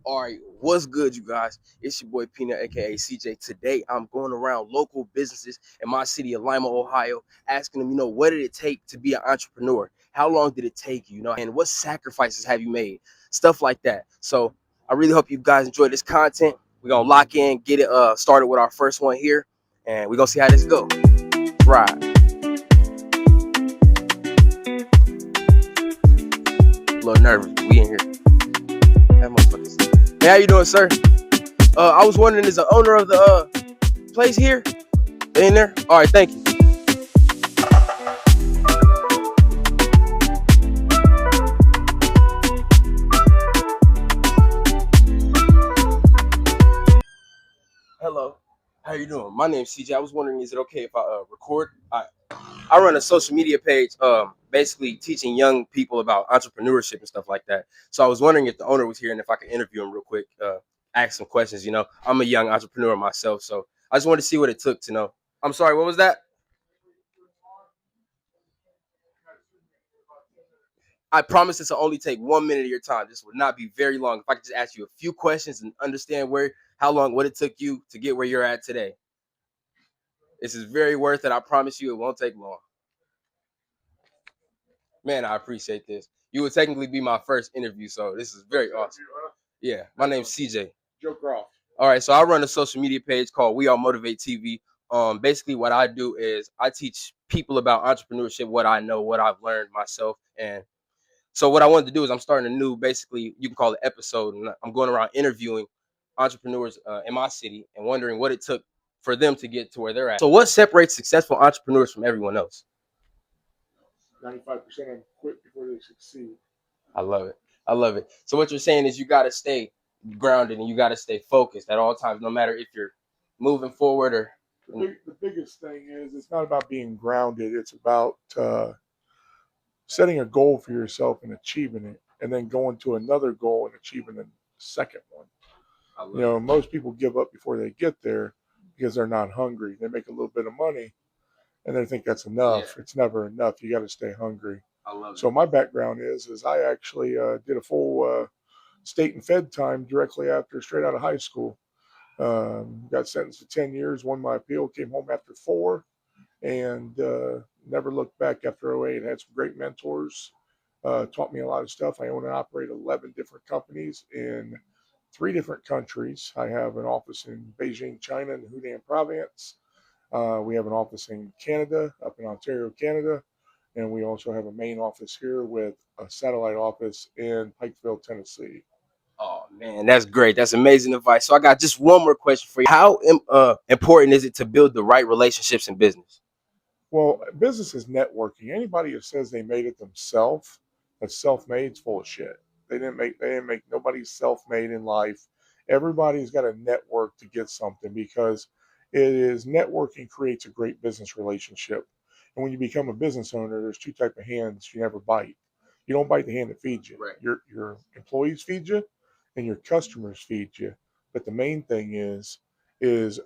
All right, what's good, you guys? It's your boy Peanut, aka CJ. Today, I'm going around local businesses in my city of Lima, Ohio, asking them, what did it take to be an entrepreneur? How long did it take you? And what sacrifices have you made? Stuff like that. So, I really hope you guys enjoy this content. We're gonna lock in, get it started with our first one here, and we're gonna see how this goes. Right. A little nervous. We in here. That motherfucker. Hey, how you doing, sir? I was wondering, is the owner of the place here? They in there? All right, thank you. Hello. How you doing? My name's CJ. I was wondering, is it okay if I record? I run a social media page, basically teaching young people about entrepreneurship and stuff like that. So I was wondering if the owner was here and if I could interview him real quick, ask some questions. I'm a young entrepreneur myself, so I just wanted to see what it took to know. I'm sorry, what was that? I promise this will only take 1 minute of your time. This would not be very long. If I could just ask you a few questions and understand what it took you to get where you're at today. This is very worth it. I promise you it won't take long. Man, I appreciate this. You would technically be my first interview, so this is very awesome. Yeah, my name's CJ. Joe Croft. All right, so I run a social media page called Weallmotivatetv. Basically, what I do is I teach people about entrepreneurship, what I know, what I've learned myself, and so what I wanted to do is I'm starting a new, basically, you can call it episode, and I'm going around interviewing entrepreneurs in my city and wondering what it took for them to get to where they're at. So what separates successful entrepreneurs from everyone else? 95% of them quit before they succeed. I love it. I love it. So what you're saying is you got to stay grounded and you got to stay focused at all times, no matter if you're moving forward or. The biggest thing is it's not about being grounded. It's about setting a goal for yourself and achieving it, and then going to another goal and achieving the second one. Most people give up before they get there because they're not hungry. They make a little bit of money and they think that's enough. Yeah. It's never enough. You got to stay hungry. I love So it. my background is I actually did a full state and fed time directly after straight out of high school. Got sentenced to 10 years, won my appeal, came home after 4, and never looked back after '08. Had some great mentors, taught me a lot of stuff. I own and operate 11 different companies in 3 different countries. I have an office in Beijing, China, in Hunan province. We have an office in Canada, up in Ontario, Canada. And we also have a main office here with a satellite office in Pikeville, Tennessee. Oh man, that's great. That's amazing advice. So I got just one more question for you. How important is it to build the right relationships in business? Well, business is networking. Anybody who says they made it themselves, that's self-made, is full of shit. They didn't make nobody's self-made in life. Everybody's got a network to get something because it is networking creates a great business relationship. And when you become a business owner, there's 2 type of hands you never bite. You don't bite the hand that feeds you. Right. Your employees feed you and your customers feed you. But the main thing is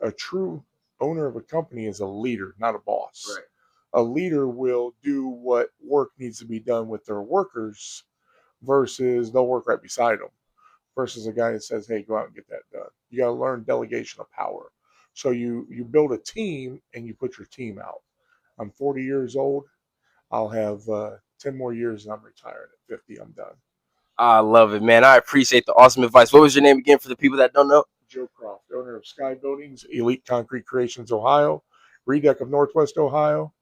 a true owner of a company is a leader, not a boss. Right. A leader will do what work needs to be done with their workers versus they'll work right beside them versus a guy that says, hey, go out and get that done. You got to learn delegation of power. So you build a team and you put your team out. I'm 40 years old. I'll have 10 more years and I'm retired. At 50, I'm done. I love it, man. I appreciate the awesome advice. What was your name again for the people that don't know? Joe Croft, owner of Sky Buildings, Elite Concrete Creations, Ohio, Redeck of Northwest Ohio,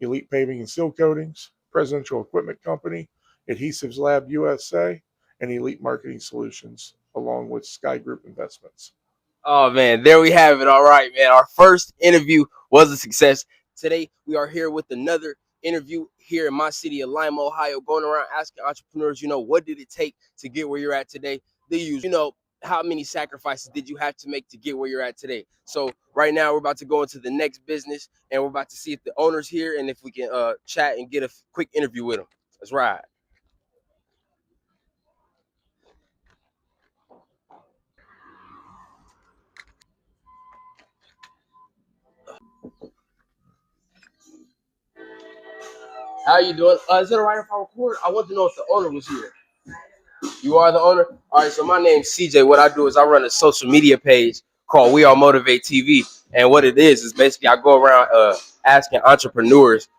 Elite Paving and Seal Coatings, Presidential Equipment Company, Adhesives Lab USA, and Elite Marketing Solutions, along with Sky Group Investments. Oh man, there we have it. All right, man. Our first interview was a success. Today we are here with another interview here in my city of Lima, Ohio, going around asking entrepreneurs, what did it take to get where you're at today? They use, how many sacrifices did you have to make to get where you're at today? So right now we're about to go into the next business and we're about to see if the owner's here and if we can chat and get a quick interview with him. Let's ride. How you doing? Is it all right if I record? I want to know if the owner was here. You are the owner? All right, so my name's CJ. What I do is I run a social media page called We All Motivate TV, and what it is basically I go around asking entrepreneurs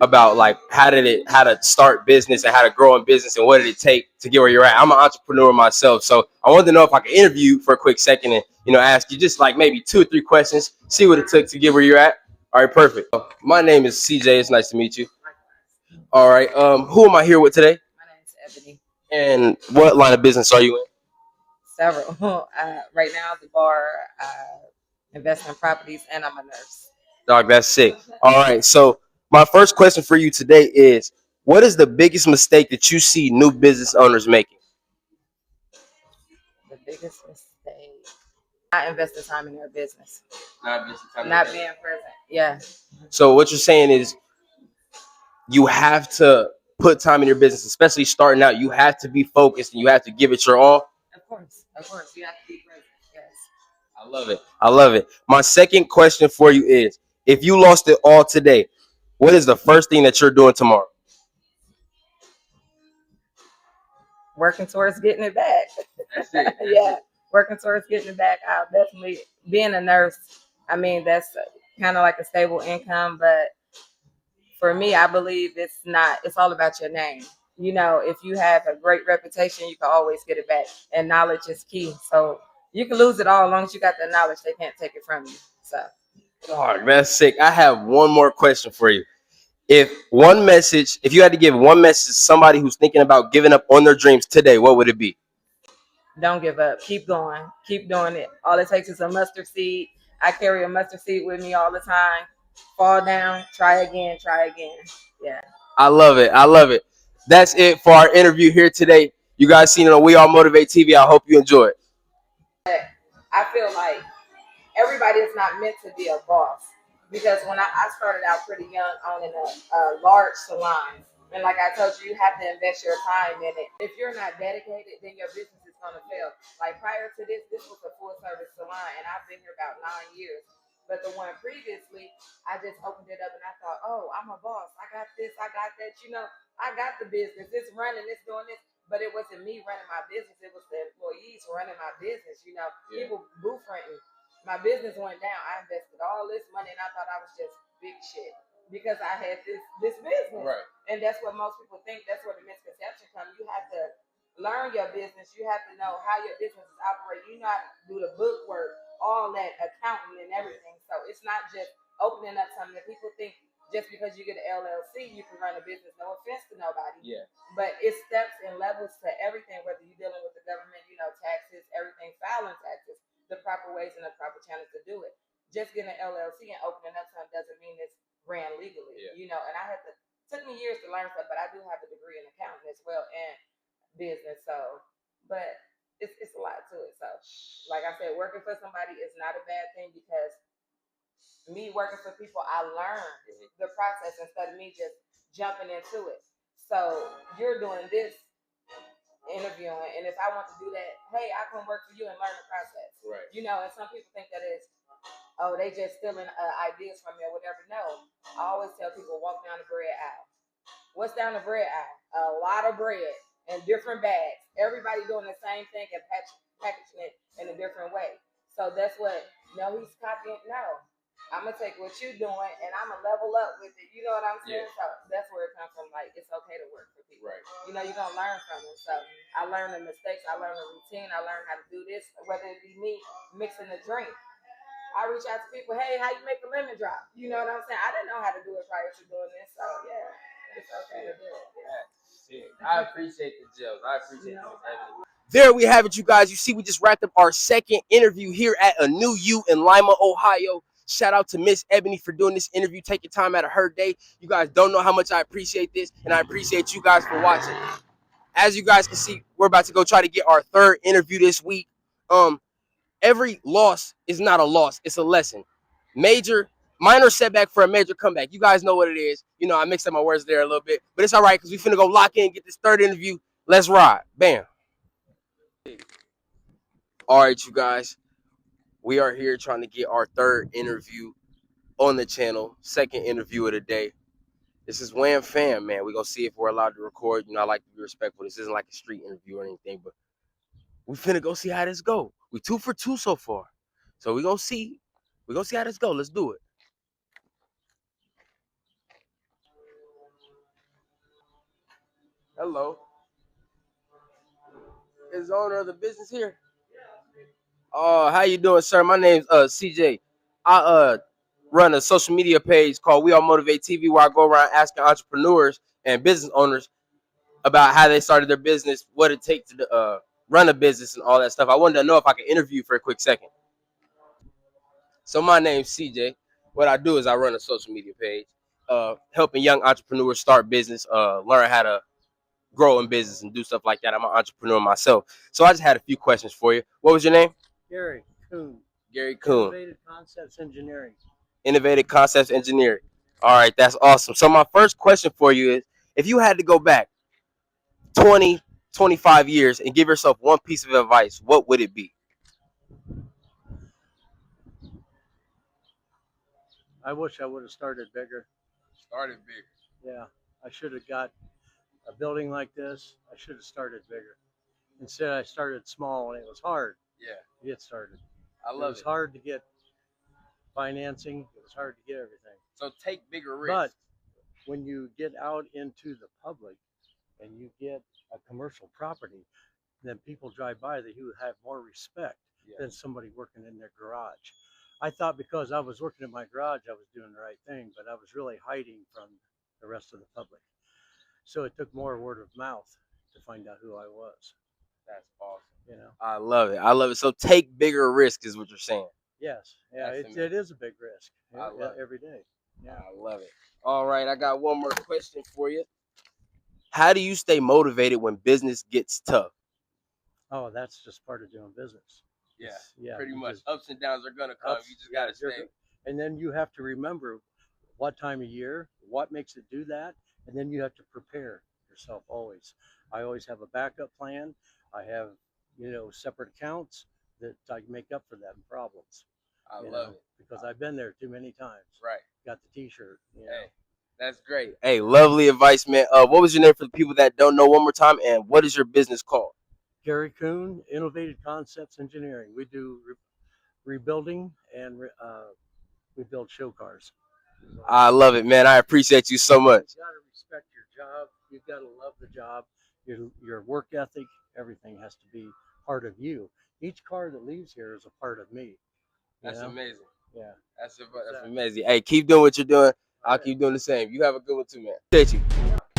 about like how to start business and how to grow in business and what did it take to get where you're at. I'm an entrepreneur myself, so I wanted to know if I could interview you for a quick second and ask you just like maybe 2 or 3 questions, see what it took to get where you're at. All right, perfect. My name is CJ. It's nice to meet you. All right, who am I here with today? My name's Ebony. And what line of business are you in? Several. Right now, the bar, investment properties, and I'm a nurse. Dog, that's sick. All right, so my first question for you today is, what is the biggest mistake that you see new business owners making? The biggest mistake. Not investing time in their business. Not investing time. Not being present. Yeah. So what you're saying is you have to put time in your business, especially starting out. You have to be focused and you have to give it your all. Of course. You have to be present. Yes. I love it. I love it. My second question for you is, if you lost it all today, what is the first thing that you're doing tomorrow? Working towards getting it back. That's it. Yeah. Working towards getting it back. I'll definitely, being a nurse, I mean, that's kind of like a stable income, but for me, I believe it's all about your name. You know, if you have a great reputation, you can always get it back. And knowledge is key. So you can lose it all as long as you got the knowledge, they can't take it from you. So Oh, that's sick. I have one more question for you. If you had to give one message to somebody who's thinking about giving up on their dreams today, what would it be? don't give up. Keep going. Keep doing it. All it takes is a mustard seed. I carry a mustard seed with me all the time. Fall down, try again, try again. Yeah. I love it. I love it. That's it for our interview here today. You guys seen it on We All Motivate TV. I hope you enjoy it. I feel like everybody is not meant to be a boss. Because when I started out pretty young owning a large salon, and like I told you, you have to invest your time in it. If you're not dedicated, then your business is going to fail. Like prior to this was a full service salon, and I've been here about 9 years. But the one previously, I just opened it up and I thought, oh, I'm a boss. I got this, I got that. You know, I got the business. It's running, it's doing this. But it wasn't me running my business. It was the employees running my business. You know, people booth renting. My business went down. I invested all this money and I thought I was just big shit because I had this business. Right. And that's what most people think. That's where the misconception comes. You have to learn your business. You have to know how your business is operating. You know how to do the book work, all that accounting and everything. So it's not just opening up something that people think just because you get an LLC, you can run a business. No offense to nobody. Yeah. But it's steps and levels to everything, whether you're dealing with the government, you know, taxes, everything, filing taxes, the proper ways and the proper channels to do it. Just getting an LLC and opening up something doesn't mean it's ran legally, you know. And took me years to learn stuff, but I do have a degree in accounting as well and business. So, but it's a lot to it. So, like I said, working for somebody is not a bad thing because me working for people, I learned the process instead of me just jumping into it. So you're doing this interviewing, and if I want to do that, hey, I can work for you and learn the process. Right. You know, and some people think that is, oh, they just stealing ideas from me or whatever. No, I always tell people walk down the bread aisle. What's down the bread aisle? A lot of bread in different bags. Everybody doing the same thing and packaging it in a different way. So that's what. No, he's copying. No, I'm gonna take what you're doing and I'm gonna level up with it. You know what I'm saying? Yeah. So that's where it comes from. Like it's okay to work for people. Right. You know, you're gonna learn from it. So I learned the mistakes. I learned the routine. I learned how to do this. Whether it be me mixing the drink, I reach out to people. Hey, how you make a lemon drop? You know what I'm saying? I didn't know how to do it prior to doing this. So yeah, it's okay to do it. Yeah. I appreciate the gels. I appreciate it. There we have it, you guys. You see, we just wrapped up our second interview here at A New You in Lima, Ohio. Shout out to Miss Ebony for doing this interview, taking time out of her day. You guys don't know how much I appreciate this, and I appreciate you guys for watching. As you guys can see, we're about to go try to get our third interview this week. Every loss is not a loss, it's a lesson. Minor setback for a major comeback. You guys know what it is. You know, I mixed up my words there a little bit, but it's all right because we finna go lock in, get this third interview. Let's ride. Bam. All right, you guys. We are here trying to get our third interview on the channel. Second interview of the day. This is Wham Fam, man. We're going to see if we're allowed to record. You know, I like to be respectful. This isn't like a street interview or anything, but we finna go see how this go. We 2 for 2 so far. So we gonna see how this go. Let's do it. Hello. Is the owner of the business here? How you doing, sir? My name's CJ. I run a social media page called We All Motivate TV, where I go around asking entrepreneurs and business owners about how they started their business, what it takes to run a business, and all that stuff. I wanted to know if I could interview you for a quick second. So my name's CJ. What I do is I run a social media page, helping young entrepreneurs start business, learn how to grow in business and do stuff like that. I'm an entrepreneur myself. So I just had a few questions for you. What was your name? Gary Kuhn. Gary Kuhn. Innovative Concepts Engineering. Innovative Concepts Engineering. All right, that's awesome. So my first question for you is, if you had to go back 20, 25 years and give yourself one piece of advice, what would it be? I wish I would have started bigger. Started bigger. Yeah, I should have got a building like this. I should have started bigger. Instead, I started small, and it was hard Yeah, to get started. I It love was it. hard to get financing. It was hard to get everything. So take bigger But risks. when you get out into the public and you get a commercial property, then people drive by that you have more respect than somebody working in their garage. I thought because I was working in my garage, I was doing the right thing, but I was really hiding from the rest of the public. So it took more word of mouth to find out who I was. That's awesome. You know. I love it. I love it. So take bigger risks is what you're saying. Yes. Yeah. That's It is a big risk. I love it. Every day. Yeah. I love it. All right, I got one more question for you. How do you stay motivated when business gets tough? Oh, that's just part of doing business. Yeah, Yeah. pretty you much. just- Ups and downs are gonna come. ups- You just yeah, gotta stay. And then you have to remember what time of year, what makes it do that, and then you have to prepare yourself always. I always have a backup plan. I have, separate accounts that I make up for them problems. I love it. Because I've been there too many times. Right. Got the T-shirt. Hey, that's great. Hey, lovely advice, man. What was your name for the people that don't know one more time? And what is your business called? Gary Kuhn, Innovative Concepts Engineering. We do rebuilding and we build show cars. I love it, man. I appreciate you so much. You gotta respect your job. You've got to love the job. Your work ethic, everything has to be part of you. Each car that leaves here is a part of me. That's amazing. Yeah. That's amazing. Hey, keep doing what you're doing. I'll keep doing the same. You have a good one too, man. Thank you.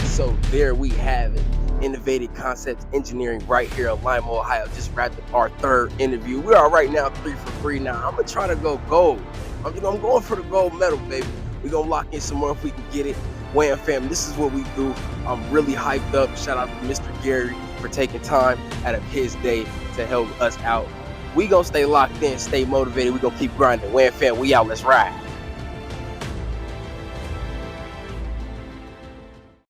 So there we have it. Innovative Concepts Engineering right here in Lima, Ohio. Just wrapped up our third interview. We are right now 3 for 3 now. I'm going to try to go gold. I'm going for the gold medal, baby. We're going to lock in some more if we can get it. Wham fam, this is what we do. I'm really hyped up. Shout out to Mr. Gary for taking time out of his day to help us out. We going to stay locked in, stay motivated. We going to keep grinding. Wham fam, we out. Let's ride.